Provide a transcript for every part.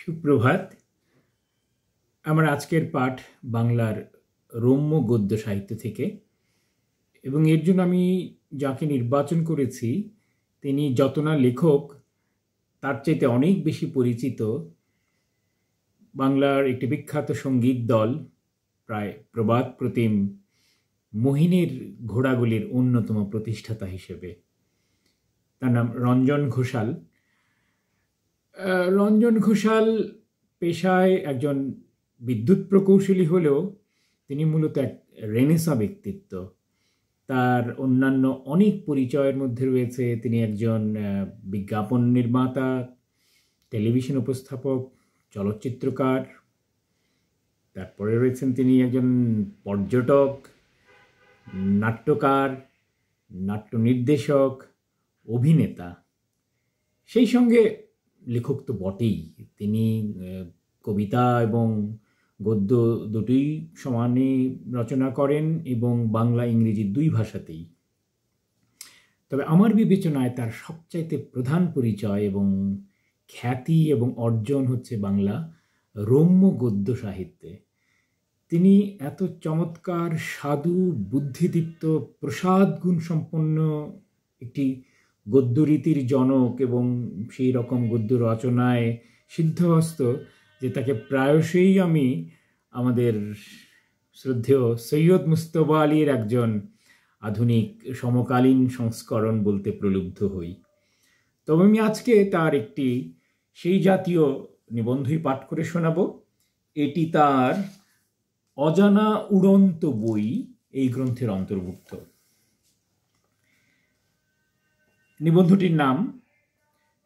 সুপ্রভাত। আমার আজকের পাঠ বাংলার রম্য গদ্য সাহিত্য থেকে, এবং এর জন্য আমি যাকে নির্বাচন করেছি তিনি যত না লেখক তার চাইতে অনেক বেশি পরিচিত বাংলার একটি বিখ্যাত সঙ্গীত দল, প্রায় প্রবাদ প্রতিম মোহিনীর ঘোড়াগুলির অন্যতম প্রতিষ্ঠাতা হিসেবে। তার নাম রঞ্জন ঘোষাল। রঞ্জন ঘোষাল পেশায় একজন বিদ্যুৎ প্রকৌশলী হলেও তিনি মূলত এক রেনেসাঁ ব্যক্তিত্ব। তার অন্যান্য অনেক পরিচয়ের মধ্যে রয়েছে তিনি একজন বিজ্ঞাপন নির্মাতা, টেলিভিশন উপস্থাপক, চলচ্চিত্রকার। তারপরে রয়েছেন তিনি একজন পর্যটক, নাট্যকার, নাট্য নির্দেশক, অভিনেতা। সেই সঙ্গে লেখক তো বটেই। তিনি কবিতা এবং গদ্য দুটোই সমানে রচনা করেন এবং বাংলা ইংরেজি দুই ভাষাতেই। তবে আমার বিবেচনায় তার সবচাইতে প্রধান পরিচয় এবং খ্যাতি এবং অর্জন হচ্ছে বাংলা রম্য গদ্য সাহিত্যে। তিনি এত চমৎকার, সাধু, বুদ্ধিদীপ্ত, প্রসাদ গুণ সম্পন্ন একটি গদ্যরীতির জনক এবং সেই রকম গদ্য রচনায় সিদ্ধহস্ত যে তাকে প্রায়শই আমি আমাদের শ্রদ্ধেয় সৈয়দ মুজতবা আলীর একজন আধুনিক সমকালীন সংস্করণ বলতে প্রলুব্ধ হই। তবে আমি আজকে তার একটি সেই জাতীয় নিবন্ধই পাঠ করে শোনাব। এটি তার অজানা উড়ন্ত বই এই গ্রন্থের অন্তর্ভুক্ত। নিবন্ধটির নাম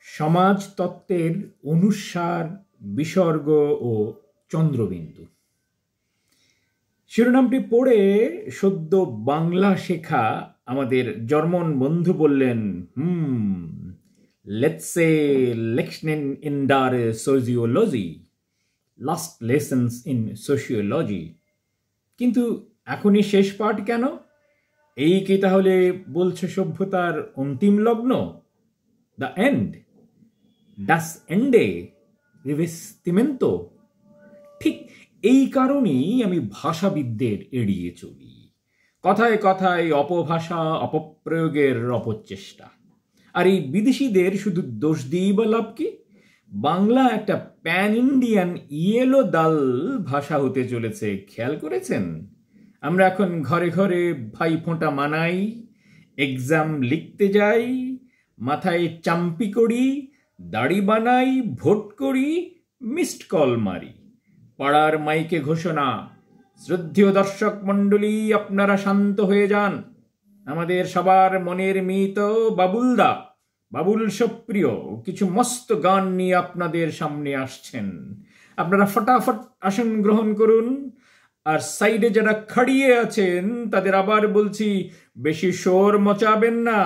সমাজতত্ত্বের অনুসার, বিসর্গ ও চন্দ্রবিন্দু। শিরোনামটি পড়ে সদ্য বাংলা শেখা আমাদের জার্মান বন্ধু বললেন, লেটসে লেকশন ইন ডার সোশিওলজি, লাস্ট লেসন্স ইন সোশিওলজি। কিন্তু এখনই শেষ পাঠ কেন? এই কি তাহলে বলছে সভ্যতার অন্তিম লগ্ন, দ্য এন্ড, ডাস এন্ডে রিভেস্তিমেন্তো? ঠিক এই কারণেই আমি ভাষাবিদদের এড়িয়ে চলি। কথায় কথায় অপভাষা, অপপ্রয়োগের অপচেষ্টা। আর এই বিদেশিদের শুধু দোষ দিই বা লাভ কি? বাংলা একটা প্যান ইন্ডিয়ান ইয়েলো দাল ভাষা হতে চলেছে, খেয়াল করেছেন? আমরা এখন ঘরে ঘরে ভাই ফোঁটা মানাই, এক্সাম লিখতে যাই, মাথায় চাম্পি করি, দাড়ি বানাই, ভোট করি, মিসড কল মারি। পাড়ার মাইকে ঘোষণা, শ্রদ্ধেয় দর্শক মণ্ডলী আপনারা শান্ত হয়ে যান, আমাদের সবার মনের মিত বাবুলদা, বাবুল সুপ্রিয় কিছু মস্ত গান নিয়ে আপনাদের সামনে আসছেন। আপনারা ফটাফট আসন গ্রহণ করুন। আর সাইডে যারা খাড়িয়ে আছেন তাদের আবার বলছি, বেশি শোর মচাবেন না।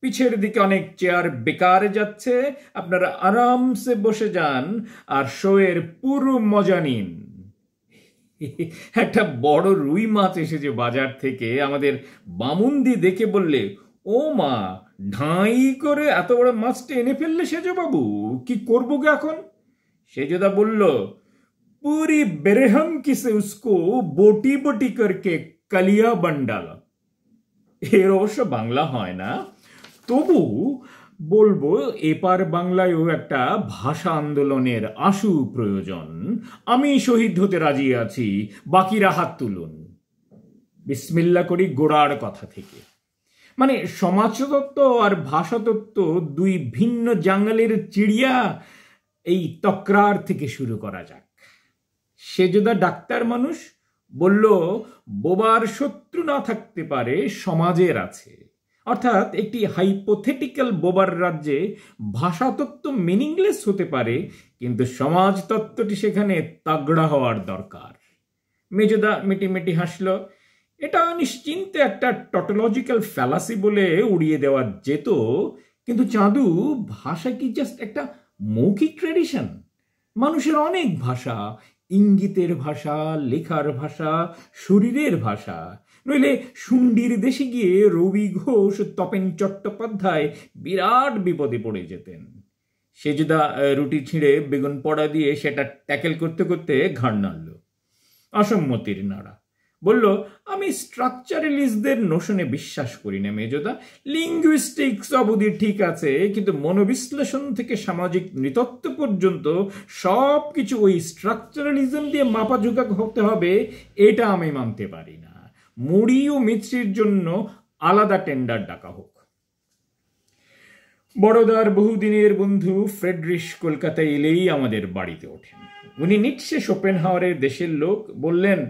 পিছের দিকে অনেক চেয়ার বেকার যাচ্ছে, আপনারা আরামসে বসে যান আর শোয়ের পুরো মজা নিন। একটা বড় রুই মাছ এসেছে বাজার থেকে। আমাদের বামুন্দি দেখে বললে, ও মা, ঢাই করে এত বড় মাছটা এনে ফেললে সেজবাবু, কি করবো গে এখন? সেজদা বলল, पूरी बेरहम किसे उसको बोटी बोटी करके कलिया बन डाला। এর অবশ্য বাংলা হয় না, তবু বলবো এপার বাংলায়ও একটা ভাষা আন্দোলনের আশু প্রয়োজন। আমি শহীদ হতে রাজি আছি, বাকিরা হাত তুলুন। বিসমিল্লাহ করি গোড়ার কথা থেকে। মানে সমাজতত্ত্ব আর ভাষাতত্ত্ব দুই ভিন্ন জাঙ্গালের চিড়িয়া, এই তকরার থেকে শুরু করা যাক। সেজদা ডাক্তার মানুষ, বলল বোবার শত্রু না থাকতে পারে, সমাজের আছে। অর্থাৎ একটি হাইপোথেটিক্যাল বোবার রাজ্যে ভাষাতত্ত্ব মিনিংলেস হতে পারে, কিন্তু সমাজতত্ত্বটি সেখানে তাগড়া হওয়ার দরকার। মেজদা মিটিমিটি হাসল। এটা নিশ্চিন্তে একটা টটোলজিক্যাল ফ্যালাসি বলে উড়িয়ে দেওয়া যেত, কিন্তু চাঁদু, ভাষা কি জাস্ট একটা মৌখিক ট্র্যাডিশন? মানুষের অনেক ভাষা, ইঙ্গিতের ভাষা, লেখার ভাষা, শরীরের ভাষা। নইলে শুন্ডির দেশে গিয়ে রবি ঘোষ, তপেন চট্টোপাধ্যায় বিরাট বিপদে পড়ে যেতেন। সেজদা রুটি ছিঁড়ে বেগুন পড়া দিয়ে সেটা ট্যাকেল করতে করতে ঘাড় নাড়ল। অসম্মতির নাড়া। বলল, আমি স্ট্রাকচারালিস্টদের নোশনে বিশ্বাস করি না মেজদা। লিঙ্গুইস্টিক্স অবধি ঠিক আছে, কিন্তু মনোবিশ্লেষণ থেকে সামাজিক নৃতত্ব পর্যন্ত সব কিছু ওই স্ট্রাকচারালিজম দিয়ে মাপাঝোঁকা হতে হবে, এটা আমি মানতে পারি না। মুড়ি ও মিছরির জন্য আলাদা টেন্ডার ডাকা হোক। বড়দার বহুদিনের বন্ধু ফ্রেডরিশ কলকাতায় এলেই আমাদের বাড়িতে ওঠেন। উনি নিটসে শোপেনহাওয়ারের দেশের লোক। বললেন,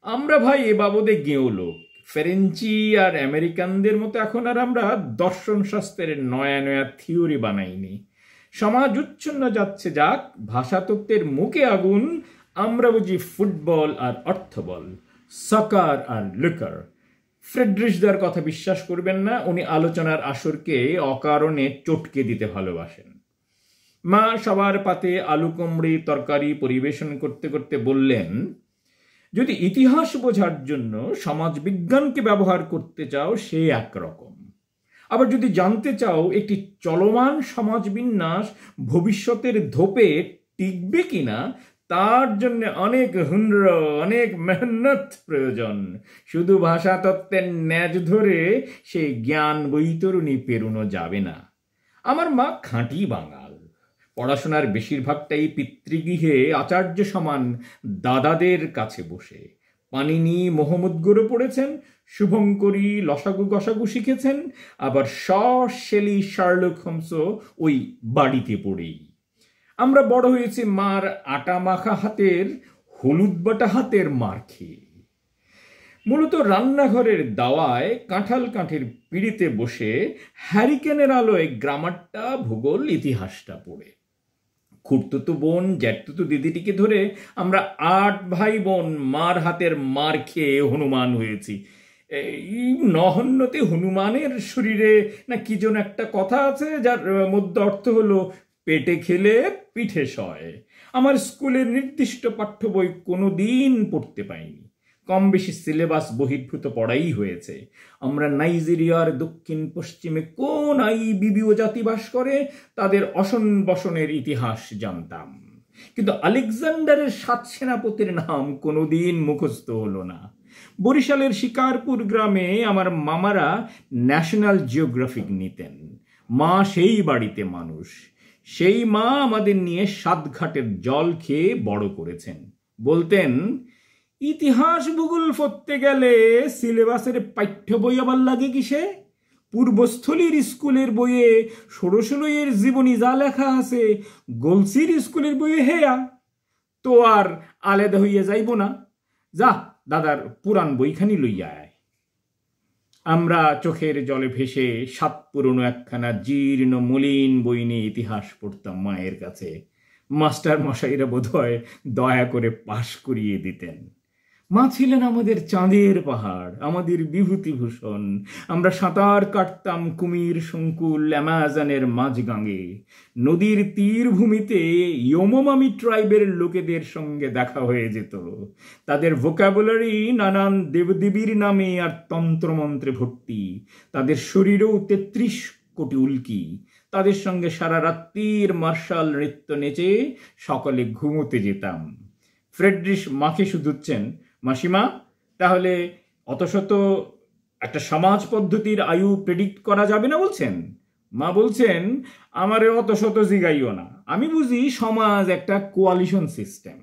আমরা ভাই এ বাবদে গেঁয়ো লোক। ফ্রেঞ্চি আর আমেরিকানদের মতো এখন আর আমরা দর্শন শাস্ত্রের নয়া নয়া থিওরি বানাইনি। সমাজ উচ্ছন্ন যাচ্ছে যাক, ভাষাতত্ত্বের মুখে আগুন। আমরা বুঝি ফুটবল আর অর্থবল, সকার আর লুকার। ফ্রেডরিশদার কথা বিশ্বাস করবেন না, উনি আলোচনার আসরকে অকারণে চটকে দিতে ভালোবাসেন। মা সবার পাতে আলু কুমড়ি তরকারি পরিবেশন করতে করতে বললেন, যদি ইতিহাস বোঝার জন্য সমাজবিজ্ঞানকে ব্যবহার করতে চাও সে একরকম, আবার যদি জানতে চাও একটি চলমান সমাজ বিন্যাস ভবিষ্যতের ধোপে টিকবে কিনা, তার জন্য অনেক হুনর, অনেক মেহনত প্রয়োজন। শুধু ভাষাতত্ত্বের ন্যাজ ধরে সে জ্ঞান বৈতরণী পেরোনো যাবে না। আমার মা খাঁটি বাঙাল। পড়াশোনার বেশিরভাগটাই পিতৃগৃহে আচার্য সমান দাদাদের কাছে বসে। পানিনি মোহাম্মদগুরু পড়েছেন, শুভঙ্করী লসাগু গসাগু শিখেছেন, আবার শেলি শার্লক হোমসও ওই বাড়িতে পড়েই। আমরা বড় হয়েছি মার আটা মাখা হাতের, হলুদ বাটা হাতের মার খেয়ে। মূলত রান্নাঘরের দাওয়ায় কাঁঠাল কাঠের পিঁড়িতে বসে হ্যারিকেনের আলোয় গ্রামারটা, ভূগোল, ইতিহাসটা পড়ে। খুড়তুতো বোন জ্যাঠতুতো দিদিটিকে ধরে আমরা 8 ভাই বোন মার হাতের মার খেয়ে হনুমান হয়েছি। এই নহন্যতে হনুমানের শরীরে না কি যেন একটা কথা আছে, যার মধ্যে অর্থ হলো পেটে খেলে পিঠে সয়। আমার স্কুলের নির্দিষ্ট পাঠ্য বই কোনোদিন পড়তে পাইনি। কম বেশি সিলেবাস বহির্ভূত পড়াই হয়েছে। আমরা নাইজেরিয়ার দক্ষিণ পশ্চিমে কোন বিবিও জাতি বাস করে তাদের অসন বসনের ইতিহাস জানতাম, কিন্তু আলেকজান্ডারের 7 সেনাপতির নাম কোনোদিন মুখস্থ হলো না। বরিশালের শিকারপুর গ্রামে আমার মামারা ন্যাশনাল জিওগ্রাফিক নিতেন। মা সেই বাড়িতে মানুষ। সেই মা আমাদের নিয়ে 7 ঘাটের জল খেয়ে বড় করেছেন। বলতেন, ইতিহাস ভূগোল পড়তে গেলে সিলেবাসের পাঠ্য বই আবার লাগে কিসে? পূর্বস্থলীর স্কুলের বইয়ে ষোড়শলয়ের জীবনী যা লেখা আছে, গলসির স্কুলের বইয়ে হেয়া তো আর আলাদা হইয়া যাইব না। যা দাদার পুরাণ বইখানি লইয়া আয়। আমরা চোখের জলে ভেসে 7 পুরনো একখানা জীর্ণ মলিন বই নিয়ে ইতিহাস পড়তাম মায়ের কাছে। মাস্টার মশাইরা বোধহয় দয়া করে পাশ করিয়ে দিতেন। মা ছিলেন আমাদের চাঁদের পাহাড়, আমাদের বিভূতিভূষণ। আমরা সাঁতার কাটতাম কুমির সংকুল অ্যামাজনের মাঝগাঙে। নদীর তীর ভূমিতে ইয়োমোমামি ট্রাইবের লোকেদের সঙ্গে দেখা হয়ে যেত। তাদের ভোকাবুলারি নানান দেবদেবীর নামে আর তন্ত্রমন্ত্রে ভর্তি। তাদের শরীরেও 33 কোটি উল্কি। তাদের সঙ্গে সারা রাত্রির মার্শাল নৃত্য নেচে সকালে ঘুমোতে যেতাম। ফ্রেডরিশ মাকে শুধুচ্ছেন, মাসিমা, তাহলে অত শত একটা সমাজ পদ্ধতির আয়ু প্রেডিক্ট করা যাবে না বলছেন? মা বলছেন, আমারে অত শত জিগাইও না। আমি বুঝি সমাজ একটা কোয়ালিশন সিস্টেম।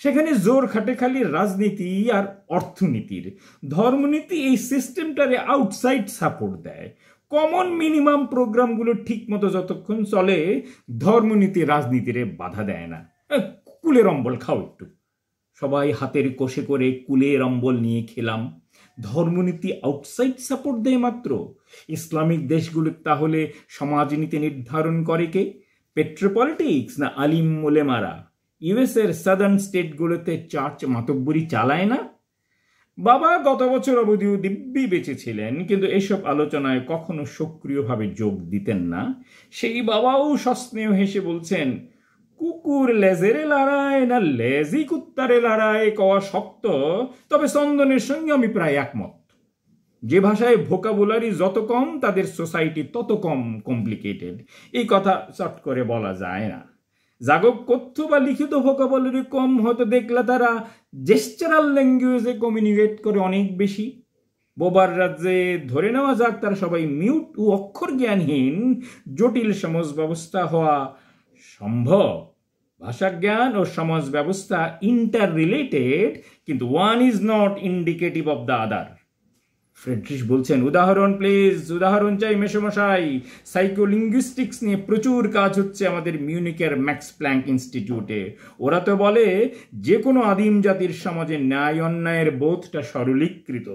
সেখানে জোর খাটে খালি রাজনীতি আর অর্থনীতির। ধর্মনীতি এই সিস্টেমটারে আউটসাইড সাপোর্ট দেয়। কমন মিনিমাম প্রোগ্রামগুলো ঠিক মতো যতক্ষণ চলে, ধর্মনীতি রাজনীতিরে বাধা দেয় না। কুলের অম্বল খাও একটু। সবাই হাতের কোষে করে কুলের অম্বল নিয়ে খেলাম। ধর্মনীতি আউটসাইড সাপোর্ট দেয় মাত্র। ইসলামিক দেশগুলো তাহলে সমাজনীতি নির্ধারণ করে কে? পেট্রোপলিটিক্স না আলিম ওলেমারা? ইউএস এর সাদার্ন স্টেটগুলোতে চার্চ মাতব্বরি চালায় না? বাবা গত বছর অবধিও দিব্যি বেঁচে ছিলেন, কিন্তু এসব আলোচনায় কখনো সক্রিয়ভাবে যোগ দিতেন না। সেই বাবাও সস্নেহ হেসে বলছেন, কুকুর লেজেরে লড়ায় না লেজি কুত্তারে লড়ায় কওয়া শক্ত, তবে চন্দনের সঙ্গে আমি প্রায় একমত। যে ভাষায় ভোকাবুলারি যত কম তাদের সোসাইটি তত কম কমপ্লিকেটেড। এই কথা চট করে বলা যায় না। যাগক কথ্য বা লিখিত ভোকাবুলারি কম, হয়তো দেখলে তারা জেস্টারাল ল্যাঙ্গুয়েজে কমিউনিকেট করে অনেক বেশি। বোবার রাজ্যে ধরে নেওয়া যাক তারা সবাই মিউট ও অক্ষর জ্ঞানহীন, জটিল সমাজ ব্যবস্থা হওয়া সম্ভব। ভাষা জ্ঞান ও সমাজ ব্যবস্থা ইন্টার রিলেটেড, কিন্তু one is not indicative of the other. Friedrich বলছেন, উদাহরণ প্লিজ, উদাহরণ চাই মেশমশাই। সাইকোলিঙ্গুইস্টিক্স নিয়ে প্রচুর কাজ হচ্ছে আমাদের মিউনিকের ম্যাক্স প্ল্যাঙ্ক ইনস্টিটিউটে। ওরা তো বলে যে কোনো আদিম জাতির সমাজে ন্যায় অন্যায়ের বোধটা সরলীকৃত,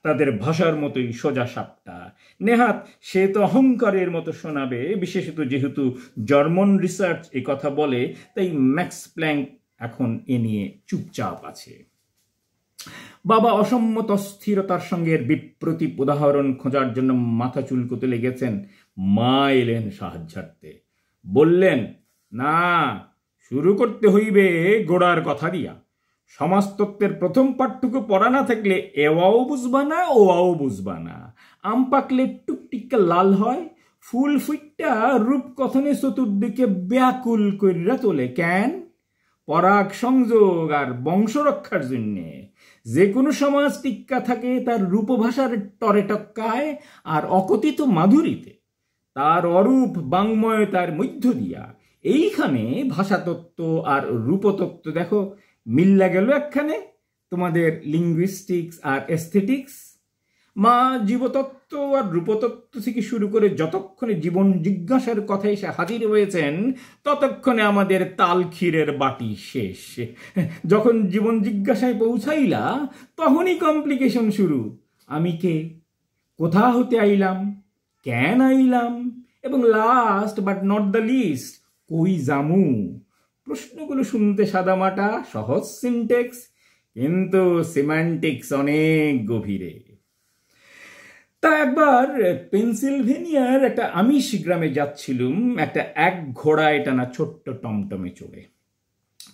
তাদের ভাষার মতোই সোজা সাপটা। নেহাত সে তো অহংকারের মতো শোনাবে, বিশেষত যেহেতু জার্মান রিসার্চ এ কথা বলে, তাই ম্যাক্স প্ল্যাঙ্ক এখন এ নিয়ে চুপচাপ আছে। বাবা অসম্মত স্থিরতার সঙ্গে এর বিপ্রতীপ উদাহরণ খোঁজার জন্য মাথা চুলকোতে লেগেছেন। মা এলেন সাহায্যার্থে, বললেন, না, শুরু করতে হইবে গোড়ার কথা দিয়া। সমাজতত্ত্বের প্রথম পাঠটুকু পড়া না থাকলে এওয়াও বুঝবা না, ওয়াও বুঝবা না। আম পাকলে টুকটিকা লাল হয়, ফুল ফুইটটা রূপকথনে চতুর্দিকে ব্যাকুল কইরা তোলে। কেন? পরাগ সংযোগ আর বংশরক্ষার জন্যে। যে কোনো সমাজ টিক্কা থাকে তার রূপভাষার টরে টক্কায় আর অকথিত মাধুরীতে, তার অরূপ বাংময়তার মধ্য দিয়া। এইখানে ভাষাতত্ত্ব আর রূপতত্ত্ব দেখো মিল্লা গেল একখানে, তোমাদের লিঙ্গুইস্টিক্স আর এস্থেটিক্স। মা জীবতত্ত্ব আর রূপতত্ত্ব থেকে শুরু করে যতক্ষণে জীবন জিজ্ঞাসার কথা এসে হাজির হয়েছেন, ততক্ষণে আমাদের তাল ক্ষীরের বাটি শেষ। যখন জীবন জিজ্ঞাসায় পৌঁছাইলা, তখনই কমপ্লিকেশন শুরু। আমি কে? কোথা হতে আইলাম? কেন আইলাম? এবং last but not the list, কই জামু? প্রশ্নগুলো শুনতে সাদামাটা, সহজ সিনটেক্স, কিন্তু সিম্যান্টিক্স অনেক গভীরে। তা একবার পেনসিলভেনিয়ার একটা আমিষ গ্রামে যাচ্ছিলুম একটা এক ঘোড়ায় টানা ছোট্ট টমটমে চড়ে।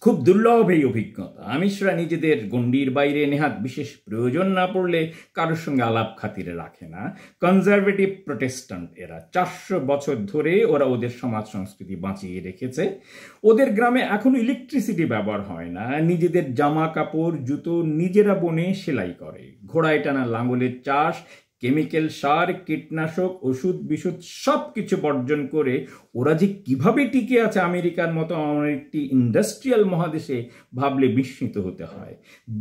খুব দুর্লভ এই অভিজ্ঞতা। আমিষরা নিজেদের গণ্ডির বাইরে নেহাত বিশেষ প্রয়োজন না পড়লে কারোর সঙ্গে আলাপ খাতিরে রাখে না। কনজারভেটিভ প্রোটেস্ট্যান্ট এরা। 400 বছর ধরে ওরা ওদের সমাজ সংস্কৃতি বাঁচিয়ে রেখেছে। ওদের গ্রামে এখনো ইলেকট্রিসিটি ব্যবহার হয় না। নিজেদের জামা কাপড় জুতো নিজেরা বনে সেলাই করে। ঘোড়ায় টানা লাঙ্গলের চাষ, কেমিক্যাল সার, কীটনাশক, ওষুধ বিশুদ্ধ সব কিছু বর্জন করে ওরা যে কিভাবে টিকে আছে আমেরিকার মতো একটি ইন্ডাস্ট্রিয়াল মহাদেশে, ভাবলে বিস্মিত হতে হয়।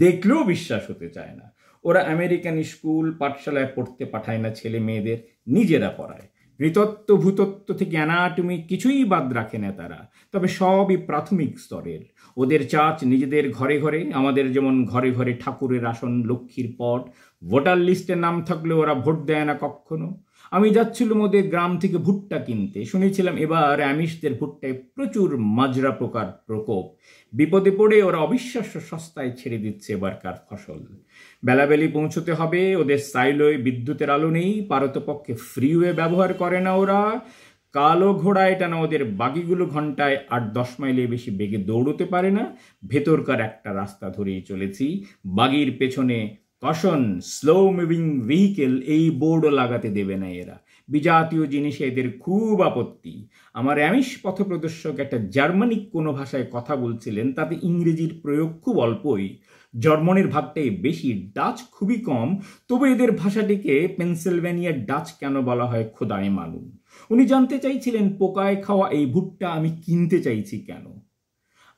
দেখলেও বিশ্বাস হতে চায় না। ওরা আমেরিকান স্কুল পাঠশালায় পড়তে পাঠায় না ছেলে মেয়েদের, নিজেরা পড়ায়। নৃতত্ত্ব ভূতত্ত্ব থেকে অ্যানাটমি কিছুই বাদ রাখে না তারা, তবে সবই প্রাথমিক স্তরের। ওদের চার্চ নিজেদের ঘরে ঘরে, আমাদের যেমন ঘরে ঘরে ঠাকুরের আসন, লক্ষ্মীর পট। ভোটার লিস্টে নাম থাকলে ওরা ভোট দেয় না কখনো। আমি যাচ্ছিলাম ওদের গ্রাম থেকে ভুট্টা কিনতে, শুনেছিলাম এবার আমিষদের ভুট্টায় প্রচুর মাজরা পোকার প্রকোপ। বিপদে পড়ে ওরা অবিশ্বাস্য সস্তায় ছেড়ে দিচ্ছে এবারকার ফসল। বেলাবেলি পৌঁছতে হবে, ওদের সাইলোয় বিদ্যুতের আলো নেই, পারতপক্ষে ফ্রিওয়ে ব্যবহার করে না ওরা। কালো ঘোড়ায় টানা ওদের বাগিগুলো ঘন্টায় 8-10 মাইলের বেশি বেগে দৌড়তে পারে না। ভেতরকার একটা রাস্তা ধরেই চলেছি, বাগির পেছনে কশন, স্লো মুভিং ভেহিকেল, এই বোর্ডও লাগাতে দেবে না এরা। বিজাতীয় জিনিসে এদের খুব আপত্তি। আমার আমিষ পথপ্রদর্শক একটা জার্মানিক কোনো ভাষায় কথা বলছিলেন, তাতে ইংরেজির প্রয়োগ খুব অল্পই। জার্মানের ভাগটাই বেশি, ডাচ খুবই কম। তবে এদের ভাষাটিকে পেনসিলভেনিয়ার ডাচ কেন বলা হয় খোদায় মালুম। উনি জানতে চাইছিলেন পোকায় খাওয়া এই ভুট্টা আমি কিনতে চাইছি কেন।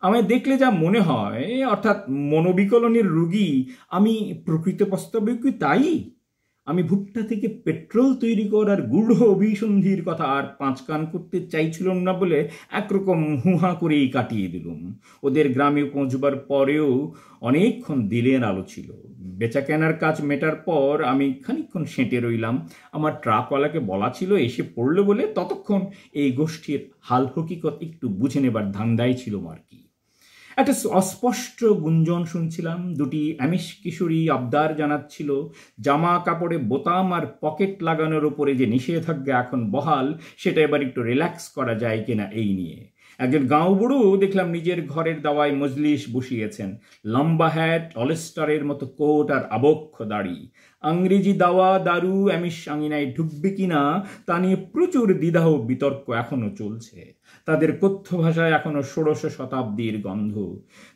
আমায় দেখলে যা মনে হয়, অর্থাৎ মনোবিকলনের রোগী আমি প্রকৃতপস্তবে কি তাই? আমি ভুট্টা থেকে পেট্রোল তৈরি করার গূঢ় অভিসন্ধির কথা আর 5 কান করতে চাইছিলাম না বলে একরকম হুহা করেই কাটিয়ে দিলুম। ওদের গ্রামে পৌঁছবার পরেও অনেকক্ষণ দিনের আলো ছিল। বেচা কেনার কাজ মেটার পর আমি খানিকক্ষণ সেঁটে রইলাম। আমার ট্রাকওয়ালাকে বলা ছিল এসে পড়লো বলে, ততক্ষণ এই গোষ্ঠীর হাল হকিকত একটু বুঝে নেবার ধান্দাই ছিল আর কি। একটা অস্পষ্ট গুঞ্জন শুনছিলাম। 2টি আমিষ কিশোরী আবদার জানাচ্ছিল জামা কাপড়ে বোতাম আর পকেট লাগানোর উপরে যে নিষেধাজ্ঞা এখন বহাল, সেটা এবার একটু রিল্যাক্স করা যায় কিনা এই নিয়ে। একজন গাঁও বুড়ো দেখলাম নিজের ঘরের দাওয়ায় মজলিস বসিয়েছেন। লম্বা হ্যাট, অলস্টারের মতো কোট আর আবক্ষ দাড়ি। আংরেজি দাওয়া দারু আমিষ আঙিনায় ঢুকবে কিনা তা নিয়ে প্রচুর দ্বিধা ও বিতর্ক এখনো চলছে। তাদের কথ্য ভাষায় এখনো ১৬শ শতাব্দীর গন্ধ,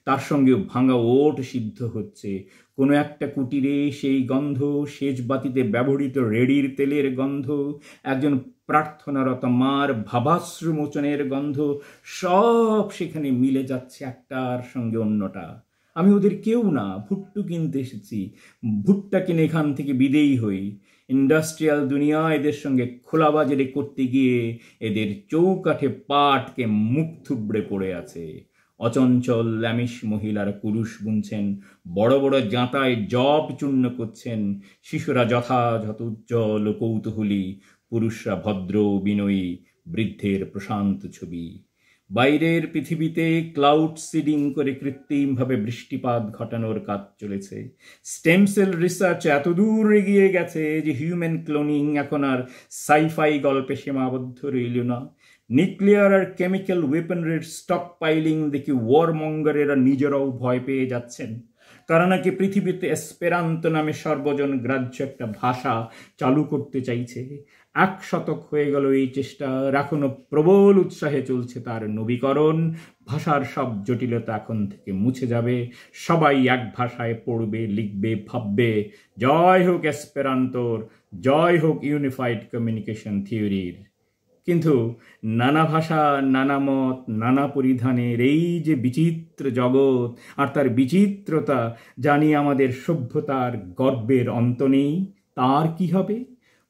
তার সঙ্গে ভাঙা ওট সিদ্ধ হচ্ছে। কোনো একটা কুটিরে সেই গন্ধ, সেচ বাতিতে ব্যবহৃত রেডির তেলের গন্ধ, একজন প্রার্থনারত মার ভাবাশ্রু মোচনের গন্ধ, সব সেখানে মিলে যাচ্ছে একটার সঙ্গে অন্যটা। আমি ওদের কেউ না, ভুট্টু কিনতে এসেছি, ভুট্টা কিনে এখান থেকে বিদেয়ী হই। ইন্ডাস্ট্রিয়াল দুনিয়া এদের সঙ্গে খোলাবাজারি করতে গিয়ে এদের চৌকাঠে পাটকে মুখ থুবড়ে পড়ে আছে। অচঞ্চল ল্যামিশ মহিলারা কুরুশ বুনছেন, বড় বড় জাঁতায় জব চূর্ণ করছেন, শিশুরা যথাযথ উজ্জ্বল ও কৌতূহলী, পুরুষরা ভদ্র বিনয়ী, বৃদ্ধের প্রশান্ত ছবি। বাইরের পৃথিবীতে ক্লাউড সিডিং করে কৃত্রিমভাবে বৃষ্টিপাত ঘটানোর কাজ চলেছে। স্টেম সেল রিসার্চ এতদূর এগিয়ে গেছে যে হিউম্যান ক্লোনিং এখন আর সাইফাই গল্পে সীমাবদ্ধ রইল না। নিউক্লিয়ার আর কেমিক্যাল ওয়েপনরির স্টক পাইলিং দেখে ওয়ারমঙ্গারেরা নিজেরাও ভয় পেয়ে যাচ্ছেন। কারণ নাকি পৃথিবীতে এসপেরান্ত নামে সর্বজন গ্রাহ্য একটা ভাষা চালু করতে চাইছে। ১ শতক হয়ে গেল এই চেষ্টার, এখনো প্রবল উৎসাহে চলছে তার নবীকরণ। ভাষার সব জটিলতা এখন থেকে মুছে যাবে, সবাই এক ভাষায় পড়বে, লিখবে, ভাববে। জয় হোক এসপেরান্তোর, জয় হোক ইউনিফাইড কমিউনিকেশন থিওরির। কিন্তু নানা ভাষা, নানা মত, নানা পরিধানের এই যে বিচিত্র জগৎ আর তার বিচিত্রতা, জানি আমাদের সভ্যতার গর্বের অন্ত নেই। তার কি হবে?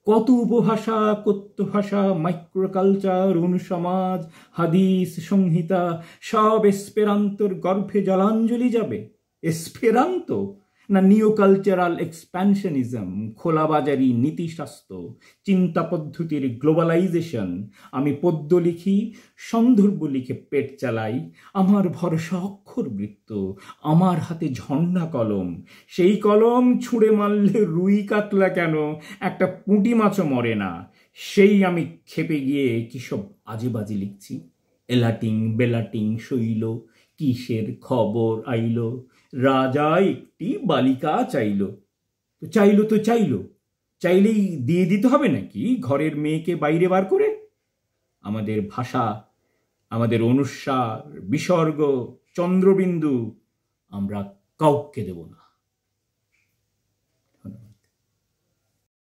কত উপভাষা, কথ্য ভাষা, মাইক্রোকালচার, অনুসমাজ, হাদিস, সংহিতা, সব এসপেরান্তোর গর্ভে জলাঞ্জলি যাবে। এসপেরান্ত না নিও কালচারাল এক্সপ্যানশনিজম, খোলাবাজারি নীতিশাস্ত্র, চিন্তা পদ্ধতির গ্লোবালাইজেশন। আমি পদ্য লিখি, সন্দর্ভ লিখে পেট চালাই, আমার ভরসা অক্ষরবৃত্ত, আমার হাতে ঝর্ণা কলম। সেই কলম ছুঁড়ে মারলে রুই কাতলা কেন, একটা পুঁটি মাছও মরে না। সেই আমি খেপে গিয়ে কিসব আজেবাজে লিখছি। এলাটিং বেলাটিং শৈল, কিসের খবর আইল, রাজা একটি বালিকা চাইল। তো চাইলো, চাইলেই দিয়ে দিতে হবে নাকি ঘরের মেয়েকে বাইরে বার করে? আমাদের ভাষা, আমাদের অনুস্বার, বিসর্গ, চন্দ্রবিন্দু আমরা কাউকে দেব না।